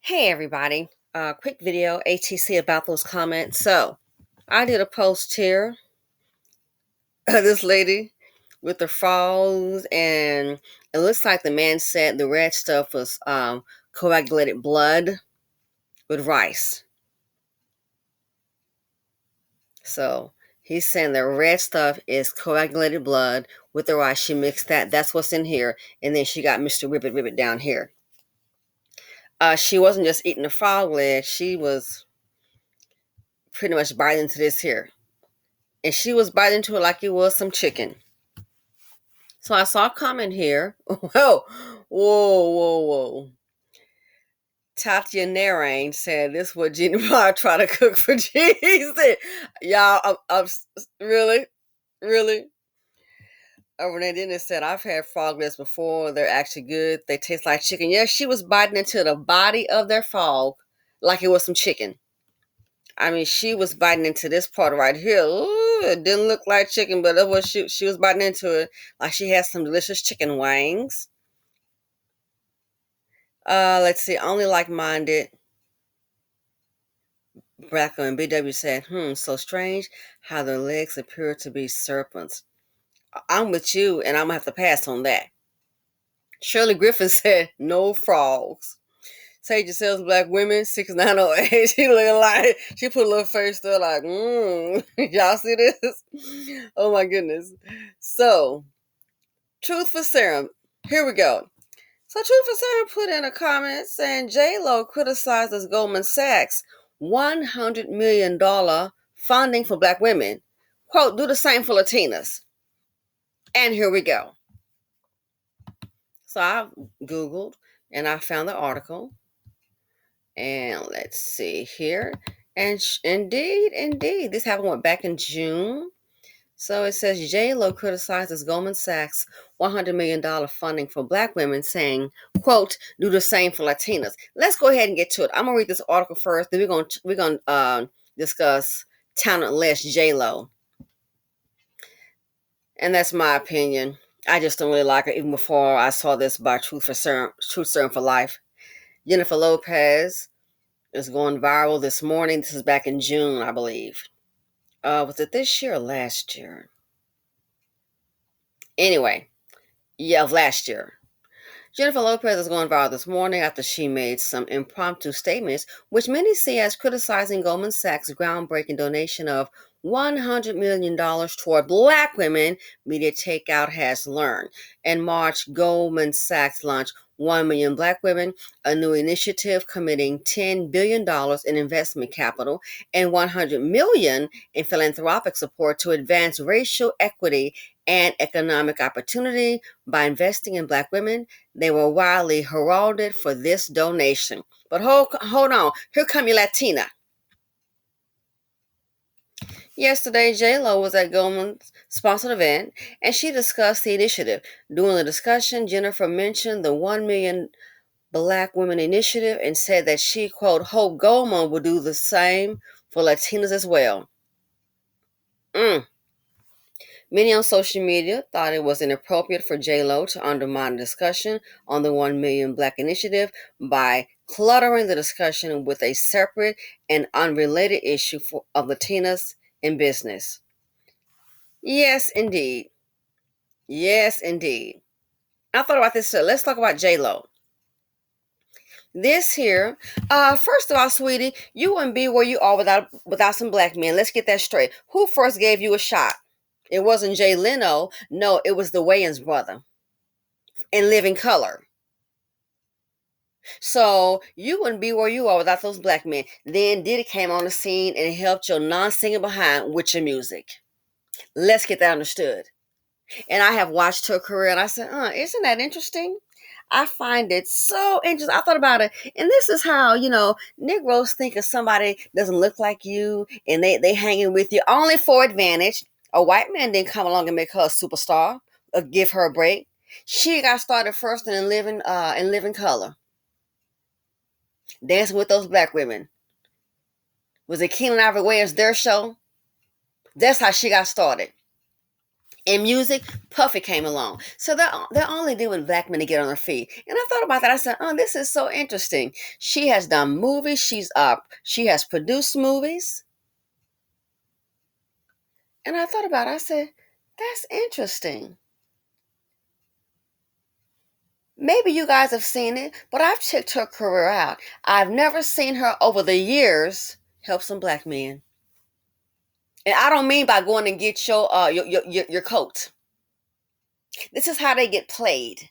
Hey everybody, quick video ATC about those comments. So I did a post here of this lady with the frogs, and it looks like the man said the red stuff was coagulated blood with rice. So he's saying the red stuff is coagulated blood with the rice. She mixed that. That's what's in here. And then she got Mr. Ribbit Ribbit down here. She wasn't just eating the frog leg. She was pretty much biting into this here. And she was biting into it like it was some chicken. So I saw a comment here. Whoa, whoa. Tatya Narain said this is what Genie Bar try to cook for Jesus. Y'all, really, really. Renee Dennis said, I've had frog legs before. They're actually good. They taste like chicken. Yeah, she was biting into the body of their frog like it was some chicken. I mean, she was biting into this part right here. Ooh, it didn't look like chicken, but it was she was biting into it like she had some delicious chicken wings. Let's see. Only like-minded Bracker and BW said, so strange how their legs appear to be serpents. I'm with you, and I'm gonna have to pass on that. Shirley Griffin said, no frogs. Sage yourselves, black women, 6908. She looking like, she put a little face there like, y'all see this? Oh my goodness. So, Truth for Serum, here we go. So Truth for Serum put in a comment saying J-Lo criticizes Goldman Sachs $100 million funding for black women. Quote, do the same for Latinas. And here we go. So I Googled and I found the article. And let's see here. And indeed, this happened back in June. So it says J-Lo criticizes Goldman Sachs $100 million funding for black women, saying, quote, do the same for Latinas. Let's go ahead and get to it. I'm going to read this article first, then we're gonna discuss talentless J-Lo. And that's my opinion. I just don't really like her, even before I saw this by Truth Serum for Life. Jennifer Lopez is going viral this morning. This is back in June, I believe. Was it this year or last year? Anyway, yeah, of last year. Jennifer Lopez is going viral this morning after she made some impromptu statements, which many see as criticizing Goldman Sachs' groundbreaking donation of $100 million toward black women, media takeout has learned. In March, Goldman Sachs launched 1 Million Black Women, a new initiative committing $10 billion in investment capital and $100 million in philanthropic support to advance racial equity and economic opportunity. By investing in black women, they were widely heralded for this donation. But hold on. Here come your Latina. Yesterday, J-Lo was at Goldman's sponsored event, and she discussed the initiative. During the discussion, Jennifer mentioned the 1 Million Black Women Initiative and said that she, quote, hope Goldman would do the same for Latinas as well. Many on social media thought it was inappropriate for J-Lo to undermine the discussion on the 1 Million Black Initiative by cluttering the discussion with a separate and unrelated issue of Latinas in business. Yes, indeed. Yes, indeed. I thought about this. So let's talk about J-Lo. This here, first of all, sweetie, you wouldn't be where you are without some black men. Let's get that straight. Who first gave you a shot? It wasn't Jay Leno. No, it was the Wayans brother in Living Color. So you wouldn't be where you are without those black men. Then Diddy came on the scene and helped your non-singing behind with your music. Let's get that understood. And I have watched her career and I said, isn't that interesting? I find it so interesting. I thought about it. And this is how, Negroes think if somebody doesn't look like you and they hanging with you only for advantage. A white man didn't come along and make her a superstar or give her a break. She got started first in living color. Dancing with those black women. Was it Keenan Ivory Wayans' their show? That's how she got started. In music, Puffy came along. So they're only doing black men to get on their feet. And I thought about that. I said, oh, this is so interesting. She has done movies. She has produced movies. And I thought about it. I said, that's interesting. Maybe you guys have seen it, but I've checked her career out. I've never seen her over the years help some black men. And I don't mean by going and get your coat. This is how they get played.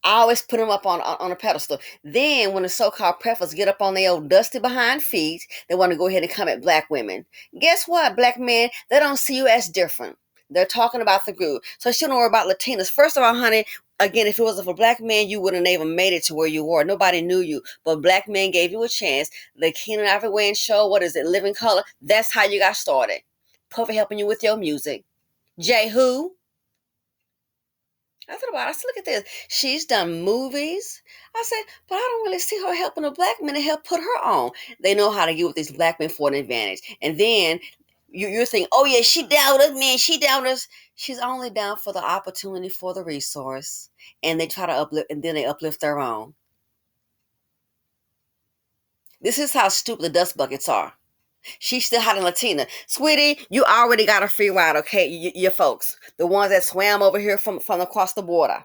I always put them up on a pedestal. Then, when the so-called preppers get up on their old dusty behind feet, they want to go ahead and come at black women. Guess what, black men? They don't see you as different. They're talking about the group. So she don't worry about Latinas. First of all, honey, again, if it wasn't for black men, you wouldn't have even made it to where you were. Nobody knew you. But black men gave you a chance. The Keenan Ivory Wayans show, what is it, Living Color? That's how you got started. Puffy helping you with your music. Jay who? I thought about it. I said, look at this. She's done movies. I said, but I don't really see her helping a black man to help put her on. They know how to get with these black men for an advantage. And then you're thinking, oh, yeah, she down with us, man. She down with us. She's only down for the opportunity for the resource. And they try to uplift, and then they uplift their own. This is how stupid the dust buckets are. She's still hot in Latina. Sweetie, you already got a free ride, okay? Your folks. The ones that swam over here from across the border.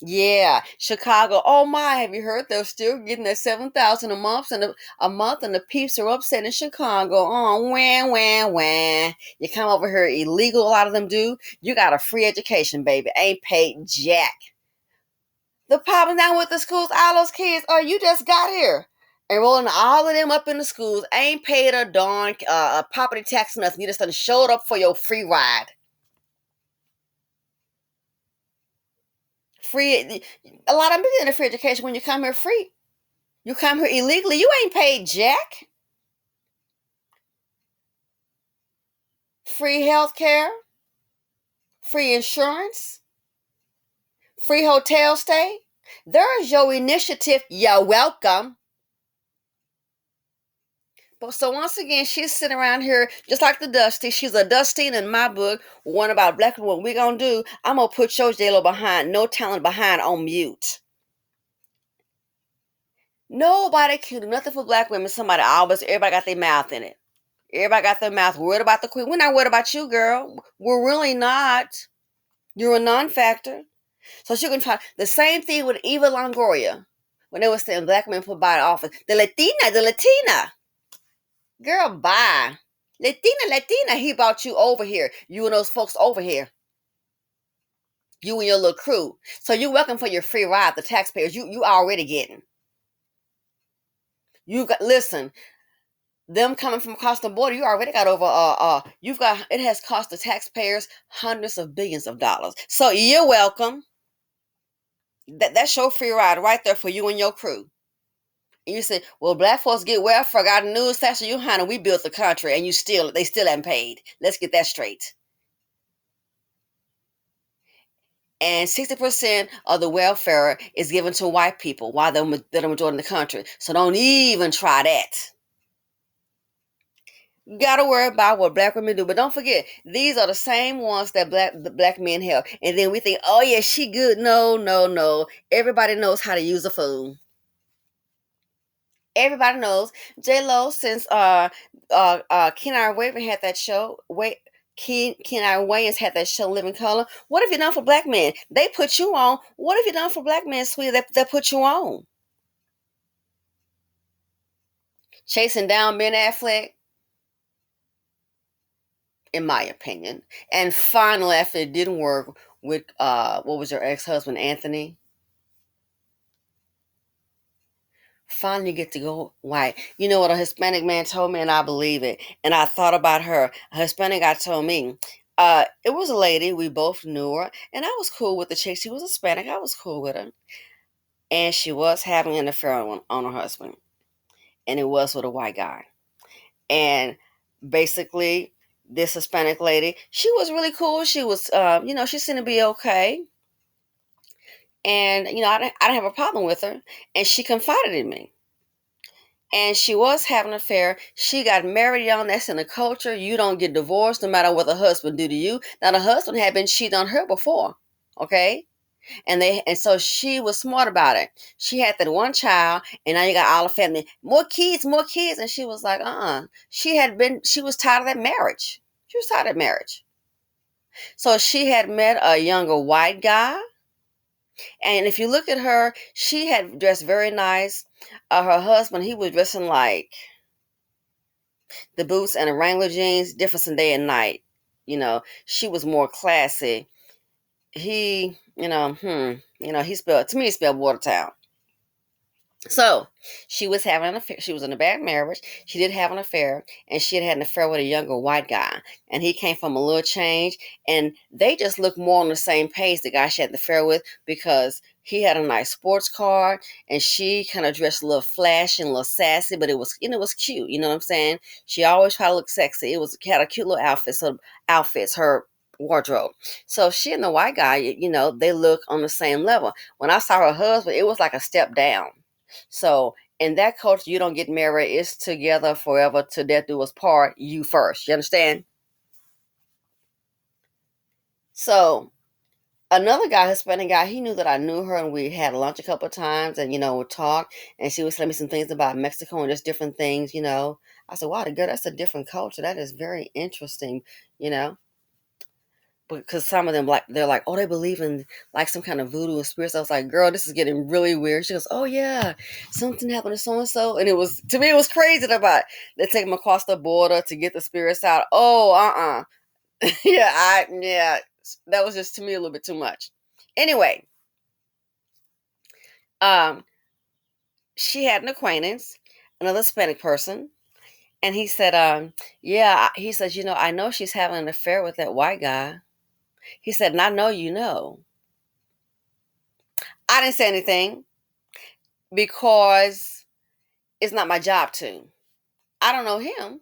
Yeah, Chicago. Oh my, have you heard they're still getting that 7,000 a month and the peeps are upset in Chicago. Oh, wah, wah, wah. You come over here illegal, a lot of them do. You got a free education, baby. Ain't paid jack. The problem now with the schools, all those kids, oh, you just got here. Enrolling all of them up in the schools, ain't paid a darn property tax, nothing. You just done showed up for your free ride. Free, a lot of them getting a free education when you come here free. You come here illegally, you ain't paid jack. Free health care, free insurance, free hotel stay. There's your initiative. You're welcome. But so once again, she's sitting around here just like the Dusty. She's a Dustine in my book. One about black people. What we gonna do? I'm gonna put your J-Lo behind, no talent behind, on mute. Nobody can do nothing for black women. Everybody got their mouth in it. Everybody got their mouth worried about the queen. We're not worried about you, girl. We're really not. You're a non-factor. So she can try the same thing with Eva Longoria when they were saying black men for body office. The Latina. Girl, bye. Latina, he brought you over here. You and those folks over here. You and your little crew. So you're welcome for your free ride, the taxpayers. You already getting. You got listen, them coming from across the border, you already got over you've got it has cost the taxpayers hundreds of billions of dollars. So you're welcome. That's your free ride right there for you and your crew. And you say, well, black folks get welfare. I got news flash for you, honey. We built the country, and they still haven't paid. Let's get that straight. And 60% of the welfare is given to white people, while they're the majority of the country. So don't even try that. You gotta worry about what black women do, but don't forget these are the same ones that the black men help. And then we think, oh yeah, she good. No, no, no. Everybody knows how to use a phone. Everybody knows J-Lo since Ken Waver had that show. Ken Wayans had that show Living Color. What have you done for black men? They put you on. What have you done for black men, sweetie, that put you on? Chasing down Ben Affleck, in my opinion. And finally, after it didn't work with what was your ex-husband, Anthony? Finally get to go white. You know what a Hispanic man told me, and I believe it. And I thought about her. A Hispanic guy told me, it was a lady, we both knew her, and I was cool with the chick. She was Hispanic, I was cool with her. And she was having an affair on her husband. And it was with a white guy. And basically, this Hispanic lady, she was really cool. She was, she seemed to be okay. And, I didn't have a problem with her. And she confided in me. and she was having an affair. She got married young. That's in the culture. You don't get divorced no matter what the husband do to you. Now the husband had been cheating on her before, okay? And so she was smart about it. She had that one child, and now you got all the family, more kids, and she was like, she was tired of that marriage. She was tired of marriage. So she had met a younger white guy, and if you look at her, she had dressed very nice. Her husband, he was dressing like the boots and the Wrangler jeans, difference in day and night. She was more classy. He, he spelled to me. He spelled Watertown. So she was having an affair. She was in a bad marriage. She did have an affair, and she had an affair with a younger white guy. And he came from a little change, and they just looked more on the same page. The guy she had the affair with, because he had a nice sports car, and she kind of dressed a little flashy and a little sassy, but it was cute. You know what I'm saying? She always tried to look sexy. It was had a cute little outfit. So outfits her wardrobe. So she and the white guy, they look on the same level. When I saw her husband, it was like a step down. So in that culture, you don't get married. It's together forever till death do us part. You first. You understand? So another guy, Hispanic guy, he knew that I knew her, and we had lunch a couple of times, and we talked, and she was telling me some things about Mexico and just different things. I said, "Wow, the girl, that's a different culture. That is very interesting." You know. Because some of them, like, they're like, oh, they believe in like some kind of voodoo and spirits. I was like, girl, this is getting really weird. She goes, oh yeah, something happened to so and so, and it was, to me, it was crazy. About they take them across the border to get the spirits out. Oh, yeah, that was just, to me, a little bit too much. Anyway, um, she had an acquaintance, another Hispanic person, and he said, yeah, he says, I know she's having an affair with that white guy. He said, and I know you know. I didn't say anything because it's not my job to. I don't know him.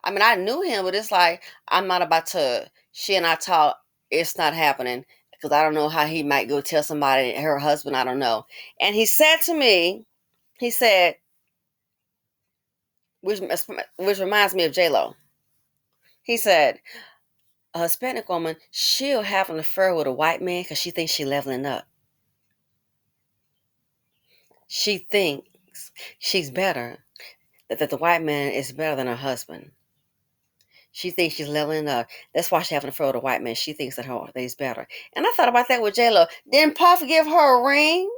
I mean, I knew him, but it's like, I'm not about to. She and I talk. It's not happening because I don't know how he might go tell somebody, her husband. I don't know. And he said to me, he said, which reminds me of J Lo. He said, a Hispanic woman, she'll have an affair with a white man because she thinks she's leveling up. She thinks she's better. That the white man is better than her husband. She thinks she's leveling up. That's why she having a affair with a white man. She thinks that he's better. And I thought about that with J Lo. Didn't Puff give her a ring,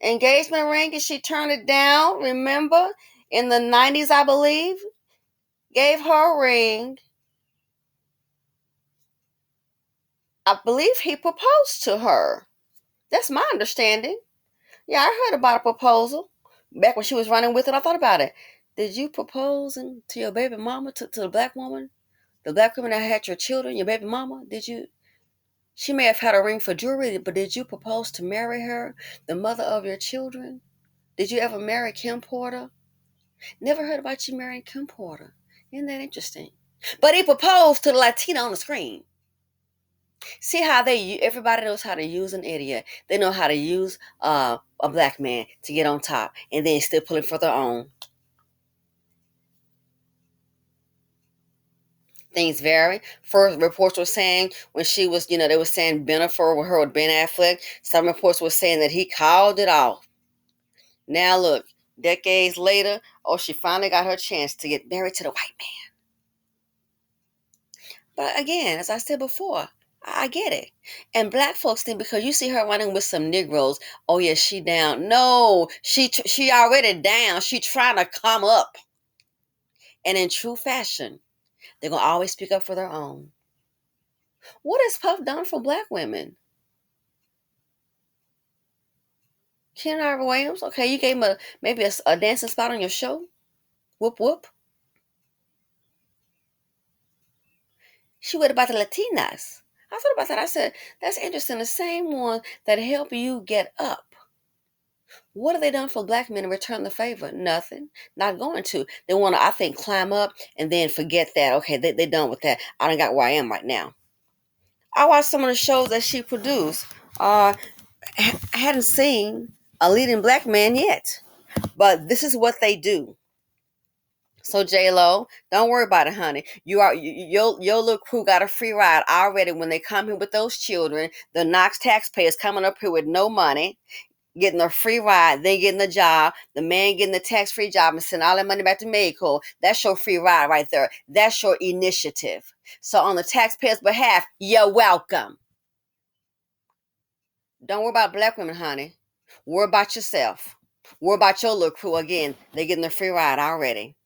engagement ring, and she turned it down? Remember, in the '90s, I believe, gave her a ring. I believe he proposed to her. That's my understanding. Yeah, I heard about a proposal back when she was running with it. I thought about it. Did you propose to your baby mama, to the black woman? The black woman that had your children, your baby mama? Did you? She may have had a ring for jewelry, but did you propose to marry her, the mother of your children? Did you ever marry Kim Porter? Never heard about you marrying Kim Porter. Isn't that interesting? But he proposed to the Latina on the screen. See how everybody knows how to use an idiot. They know how to use a black man to get on top, and then still pulling for their own. Things vary. First, reports were saying when she was, they were saying Bennifer with her with Ben Affleck. Some reports were saying that he called it off. Now look, decades later, oh, she finally got her chance to get married to the white man. But again, as I said before, I get it. And black folks think because you see her running with some Negroes, oh yeah, she down. No, she already down. She trying to come up. And in true fashion, they're gonna always speak up for their own. What has Puff done for black women? Ken Iver Williams, okay, you gave him maybe a dancing spot on your show. Whoop whoop. She what about the Latinas? I thought about that. I said, that's interesting. The same one that help you get up. What have they done for black men to return the favor? Nothing. Not going to. They want to, I think, climb up and then forget that. Okay, they done with that. I don't got where I am right now. I watched some of the shows that she produced. I hadn't seen a leading black man yet. But this is what they do. So J Lo, don't worry about it, honey. Your little crew got a free ride already when they come here with those children. The Knox taxpayers coming up here with no money, getting a free ride, they getting a job, the man getting the tax-free job and sending all that money back to Mexico. That's your free ride right there. That's your initiative. So on the taxpayers' behalf, you're welcome. Don't worry about black women, honey. Worry about yourself. Worry about your little crew again. They getting a free ride already.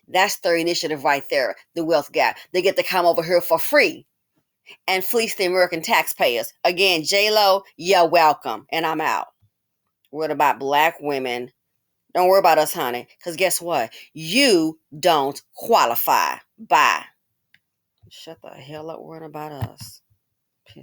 That's their initiative right there, the wealth gap. They get to come over here for free and fleece the American taxpayers. Again, J-Lo, you're welcome. And I'm out. What about black women? Don't worry about us, honey. Because guess what? You don't qualify. Bye. Shut the hell up worrying about us.